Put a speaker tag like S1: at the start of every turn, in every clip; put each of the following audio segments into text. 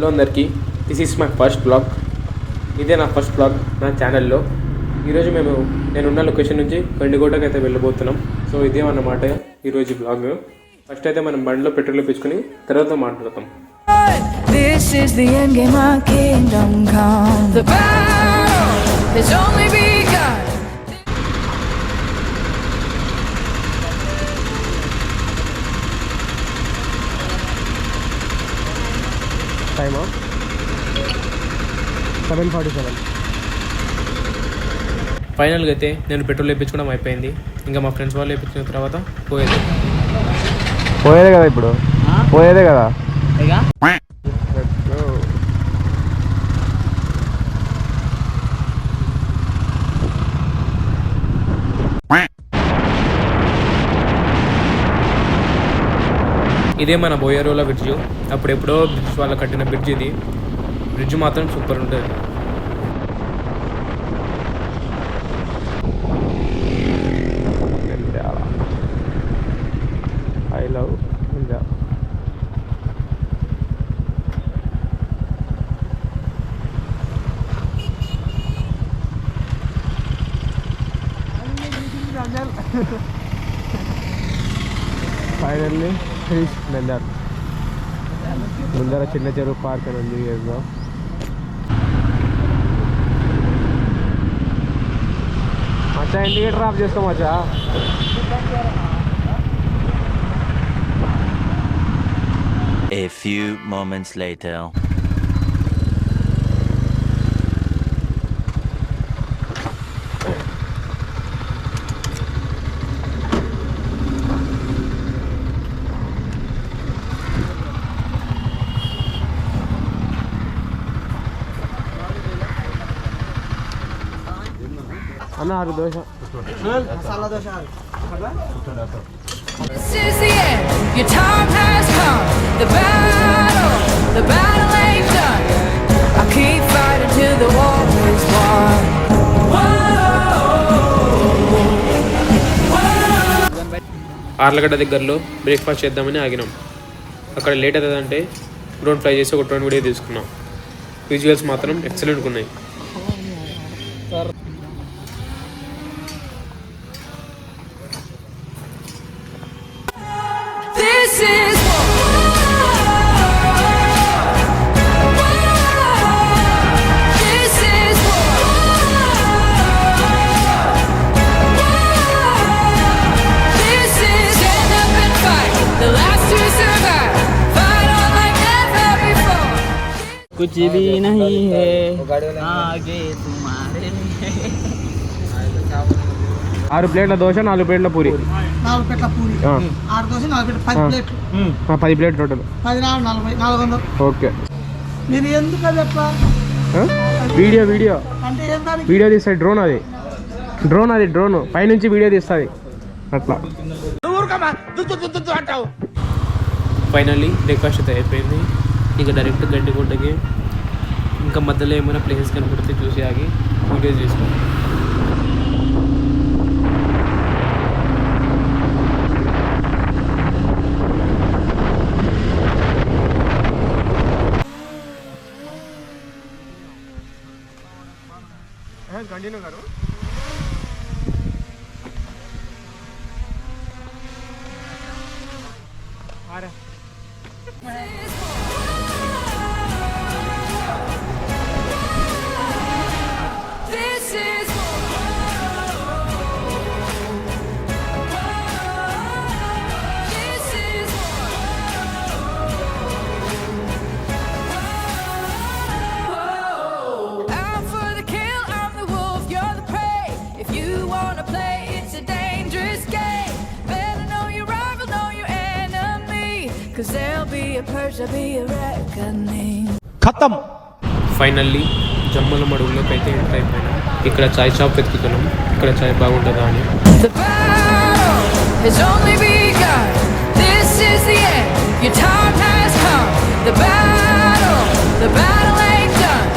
S1: Hello అందరికీ, this is my first blog. ఇదే నా ఫస్ట్ బ్లాగ్ నా ఛానల్లో. ఈరోజు నేనున్న లొకేషన్ నుంచి గండికోటకి అయితే వెళ్ళిపోతున్నాం. సో ఇదే అన్నమాట ఈరోజు బ్లాగ్. ఫస్ట్ అయితే మనం బండిలో పెట్రోల్ వేపించుకొని తర్వాత మాట్లాడతాం.
S2: This is the end game, my kingdom come. The battle has only begun.
S1: Time 7:47. ఫైనల్గా అయితే నేను పెట్రోల్ వేయించుకోవడం అయిపోయింది. ఇంకా మా ఫ్రెండ్స్ వాళ్ళు వేయించుకున్న తర్వాత పోయేదే కదా. ఇప్పుడు పోయేదే కదా. ఇదే మన బోయరోలా బ్రిడ్జ్. అప్పుడెప్పుడో బ్రిడ్జ్ వాళ్ళు కట్టిన బ్రిడ్జ్ ఇది. బ్రిడ్జ్ మాత్రం సూపర్ ఉంటుంది. I love India. Finally reach Nandyal. ముందర చిన్న చెరువు పార్క్ అని ఉంది. ఏదో మచ్చా ఇండికేటర్ డ్రాప్ చేసుకో మచ్చా.
S3: A few moments later.
S1: అన్న 6 dosa.
S4: Masala dosa.
S2: This is the end, your time has come. The battle ain't done. I keep fighting till the war is won.
S1: Allagadda దగ్గరలో breakfast చేద్దామని ఆగినాం. అక్కడ లేట్ అవుతుందంటే డ్రోన్ ఫ్లై చేసి ఒక డ్రోన్ వీడియో తీసుకున్నాం. Visuals మాత్రం ఎక్సలెంట్గా ఉన్నాయి.
S2: This is stand up and fight, the last to survive. Fight on like never before.
S4: कुछ भी नहीं है आगे तुम्हारे.
S1: 6 ప్లేట్ల దోశ, 4 ప్లేట్ల పూరి.
S4: 4 ప్లేట్ల పూరి, 6 దోశ, 4 ప్లేట్లు, 10 ప్లేట్లు.
S1: 10 ప్లేట్ టోటల్.
S4: 10 40 400.
S1: ఓకే.
S4: మీరు ఎందుకు అది ఎట్లా
S1: వీడియో
S4: అంటే ఏంటని
S1: వీడియో తీస్తుంది. డ్రోన్ అది డ్రోన్ పైనుంచి వీడియో తీస్తుంది అట్లా. ఫైనల్లీ బ్రేక్ఫాస్ట్ అయితే అయిపోయింది. ఇంకా డైరెక్ట్ గండికోటకి. ఇంకా మధ్యలో ఏమైనా ప్లేసెస్ కనపడితే చూసి ఆగి వీడియోస్ తీసుకోండి. कंटिन्यू करो. आ रहा
S2: This is out for the kill. I'm the wolf, you're the prey. If you wanna play, it's a dangerous game. Better know your rival, know your enemy. 'Cause there'll be a purge, there'll be a reckoning.
S1: ఖతం. Finally జమ్మల మడుగులోకి అయితే enter అయిపోయినా. ఇక్కడ చాయ్ shop వెతుకుతున్నాం. ఇక్కడ చాయ్ బాగుంటుందా అని.
S2: The battle has only begun. This is the end, your time has come. The battle ain't done.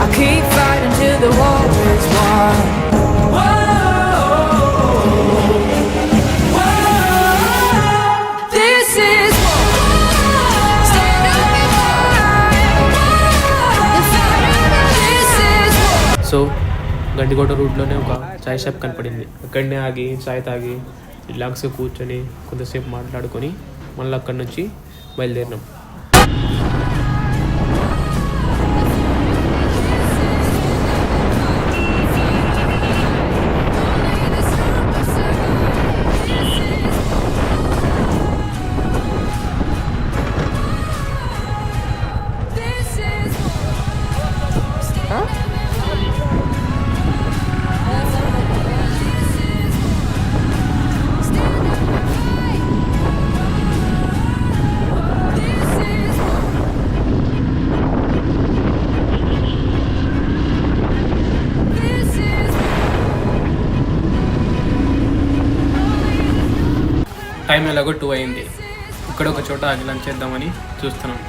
S2: I keep fighting till the war is won. This is war. Stand up and fight.
S1: So Gandikota రూట్లోనే ఒక చాయ్ shop కనపడింది. అక్కడనే ఆగి చాయ్ తాగి రిలాక్స్గా కూర్చొని కొంతసేపు మాట్లాడుకొని మళ్ళీ అక్కడి నుంచి బయలుదేరినాం. టైం ఎలాగో 2 అయింది. ఇక్కడ ఒక చోట ఆగి లంచ్ చేద్దామని చూస్తున్నాం.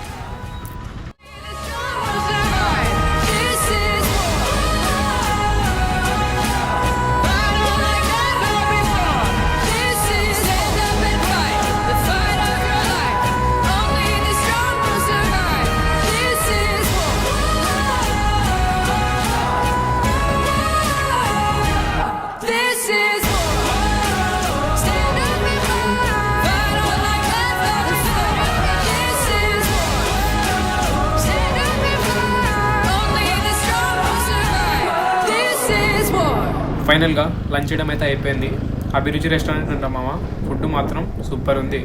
S1: ఫైనల్గా లంచ్ చేయడం అయితే అయిపోయింది. అభిరుచి రెస్టారెంట్ ఉంటాం మామ. ఫుడ్ మాత్రం సూపర్ ఉంది.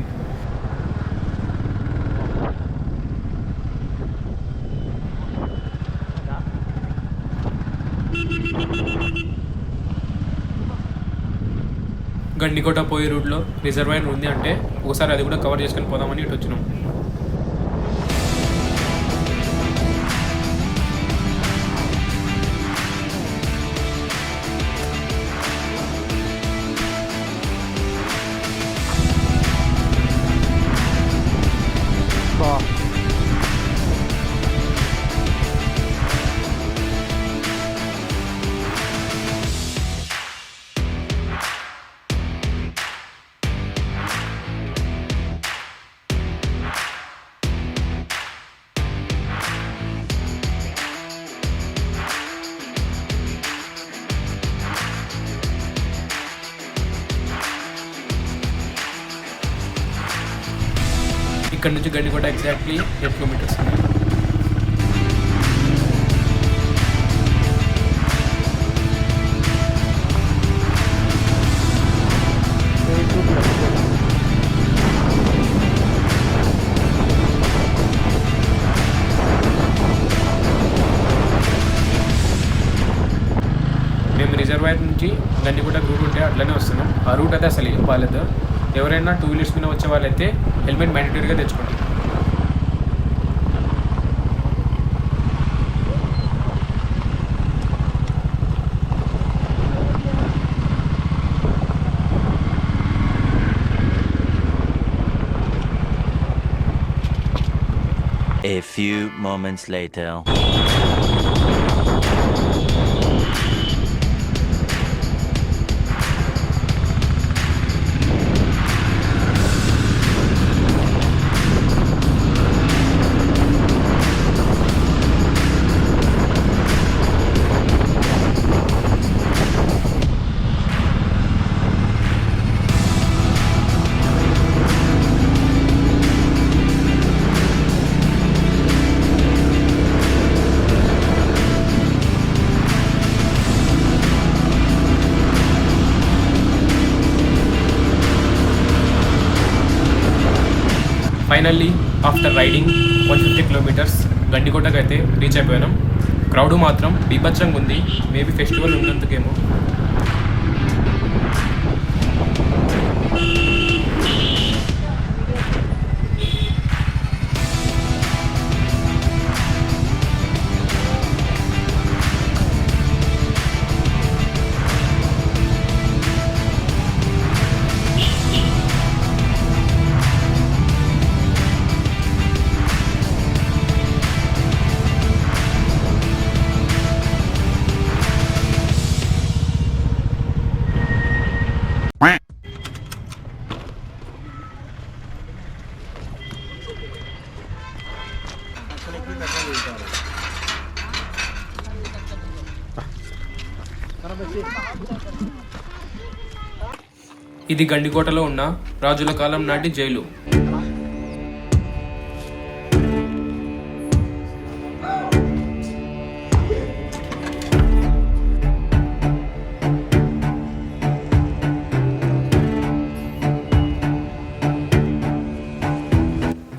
S1: గండికోట పోయే రూట్లో రిజర్వాయర్ ఉంది అంటే ఒకసారి అది కూడా కవర్ చేసుకొని పోదామని ఇటు వచ్చినాం. ఇక్కడ నుంచి గండికోట ఎగ్జాక్ట్లీ 8 కిలోమీటర్స్. మేము రిజర్వాయర్ నుంచి గండికోట రూట్ ఉంటే అట్లనే వస్తున్నాం. ఆ రూట్ అయితే అసలు ఏం బాగాలేదు. ఎవరైనా 2 వీలర్స్ మీద వచ్చే వాళ్ళైతే హెల్మెట్ మ్యాండేటరీగా తెచ్చుకోండి.
S3: A few moments later.
S1: Finally after riding 150 kilometres గండికోటకు అయితే రీచ్ అయిపోయాం. క్రౌడ్ మాత్రం బీభత్సంగా ఉంది. మేబీ ఫెస్టివల్ ఉన్నందుకేమో. ఇది గండికోటలో ఉన్న రాజుల కాలం నాటి జైలు.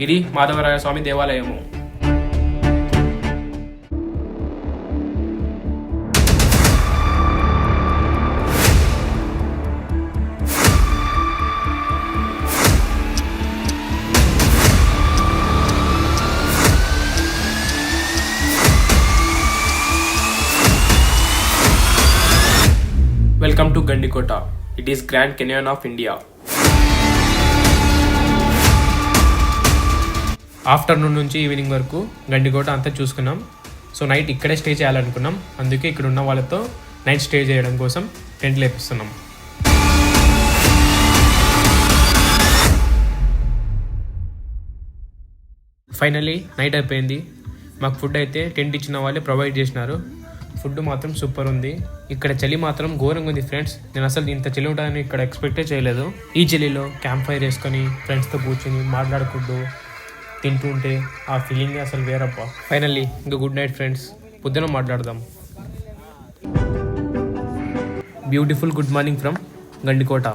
S1: ఇది మాధవరాయ స్వామి దేవాలయము. Welcome to Gandikota. It is grand canyon of India. Afternoon నుంచి ఈవినింగ్ వరకు గండికోట అంతా చూసుకున్నాం. సో నైట్ ఇక్కడే స్టే చేయాలనుకున్నాం. అందుకే ఇక్కడ ఉన్న వాళ్ళతో నైట్ స్టే చేయడం కోసం టెంట్ లేపిస్తున్నాం. ఫైనలీ నైట్ అయిపోయింది. మాకు ఫుడ్ అయితే టెంట్ ఇచ్చిన వాళ్ళే ప్రొవైడ్ చేసినారు. ఫుడ్ మాత్రం సూపర్ ఉంది. ఇక్కడ చలి మాత్రం ఘోరంగా ఉంది ఫ్రెండ్స్. నేను అసలు ఇంత చలి ఉంటుందని ఇక్కడ ఎక్స్పెక్టే చేయలేదు. ఈ చలిలో క్యాంప్ ఫైర్ వేసుకొని ఫ్రెండ్స్తో కూర్చొని మాట్లాడుకుంటూ తింటూ ఉంటే ఆ ఫీలింగ్ అసలు వేరప్ప. ఫైనల్లీ ఇంకా గుడ్ నైట్ ఫ్రెండ్స్. పొద్దున మాట్లాడదాం. Beautiful good morning from Gandikota.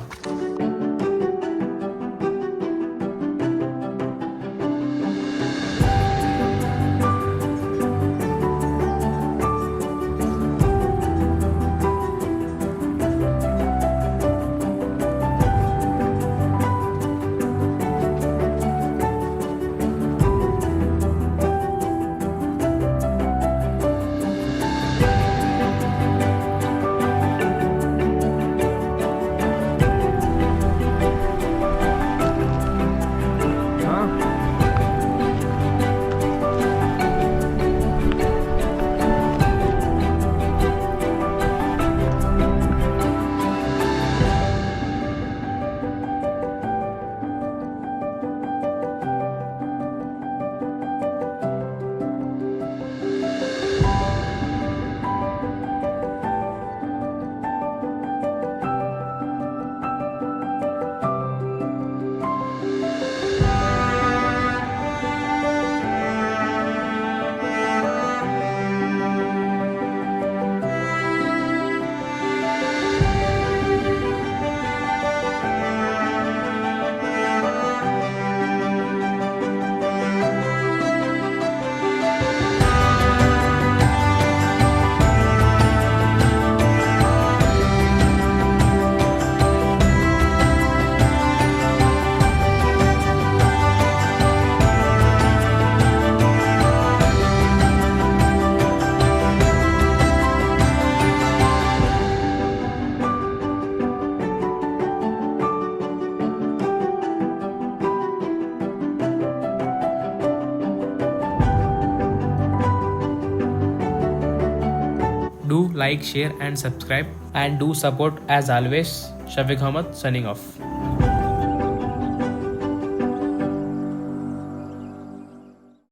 S1: Do like, share and subscribe, and do support as always. Shafiq Ahmad signing off.